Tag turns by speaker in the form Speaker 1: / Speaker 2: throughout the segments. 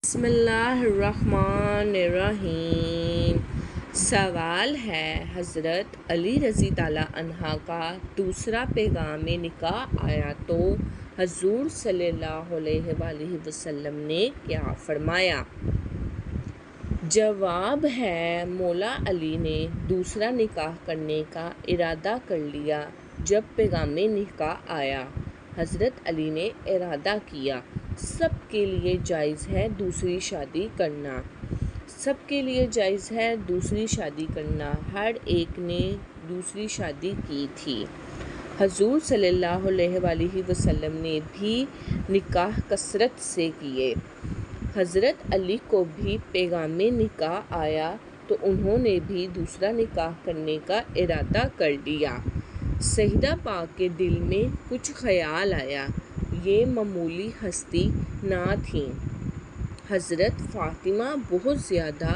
Speaker 1: بسم اللہ الرحمن الرحیم۔ سوال ہے، حضرت علی رضی اللہ عنہ کا دوسرا پیغام نکاح آیا تو حضور صلی اللہ علیہ وآلہ وسلم نے کیا فرمایا؟ جواب ہے، مولا علی نے دوسرا نکاح کرنے کا ارادہ کر لیا۔ جب پیغام نکاح آیا، حضرت علی نے ارادہ کیا، سب کے لیے جائز ہے دوسری شادی کرنا۔ سب کے لیے جائز ہے دوسری شادی کرنا، ہر ایک نے دوسری شادی کی تھی۔ حضور صلی اللہ علیہ وآلہ وسلم نے بھی نکاح کثرت سے کیے۔ حضرت علی کو بھی پیغام نکاح آیا تو انہوں نے بھی دوسرا نکاح کرنے کا ارادہ کر لیا۔ سیدہ پاک کے دل میں کچھ خیال آیا، یہ معمولی ہستی نہ تھیں۔ حضرت فاطمہ بہت زیادہ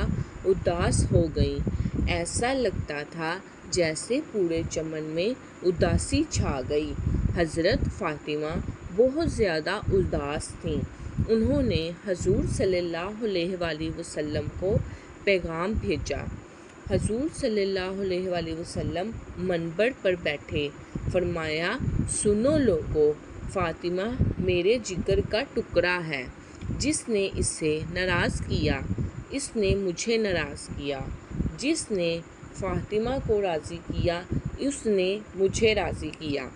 Speaker 1: اداس ہو گئیں، ایسا لگتا تھا جیسے پورے چمن میں اداسی چھا گئی۔ حضرت فاطمہ بہت زیادہ اداس تھیں۔ انہوں نے حضور صلی اللہ علیہ وآلہ وسلم کو پیغام بھیجا۔ حضور صلی اللہ علیہ وآلہ وسلم منبر پر بیٹھے، فرمایا، سنو لوگو، فاطمہ میرے جگر کا ٹکڑا ہے۔ جس نے اسے ناراض کیا، اس نے مجھے ناراض کیا۔ جس نے فاطمہ کو راضی کیا، اس نے مجھے راضی کیا۔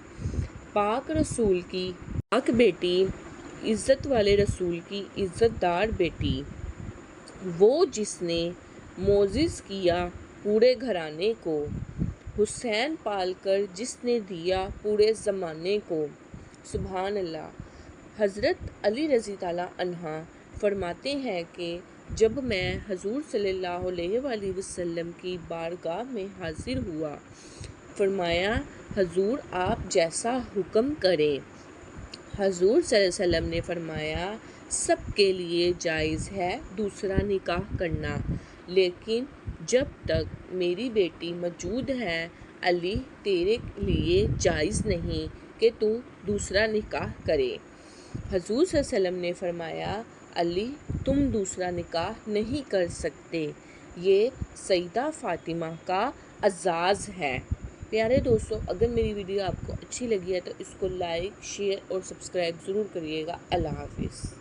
Speaker 1: پاک رسول کی پاک بیٹی، عزت والے رسول کی عزت دار بیٹی، وہ جس نے معزز کیا پورے گھرانے کو، حسین پال کر جس نے دیا پورے زمانے کو۔ سبحان اللہ۔ حضرت علی رضی اللہ عنہ فرماتے ہیں کہ جب میں حضور صلی اللہ علیہ وآلہ وسلم کی بارگاہ میں حاضر ہوا، فرمایا، حضور آپ جیسا حکم کریں۔ حضور صلی اللہ علیہ وسلم نے فرمایا، سب کے لیے جائز ہے دوسرا نکاح کرنا، لیکن جب تک میری بیٹی موجود ہے، علی تیرے لیے جائز نہیں کہ تو دوسرا نکاح کرے۔ حضور صلی اللہ علیہ وسلم نے فرمایا، علی تم دوسرا نکاح نہیں کر سکتے، یہ سیدہ فاطمہ کا اعزاز ہے۔ پیارے دوستو، اگر میری ویڈیو آپ کو اچھی لگی ہے تو اس کو لائک، شیئر اور سبسکرائب ضرور کریے گا۔ اللہ حافظ۔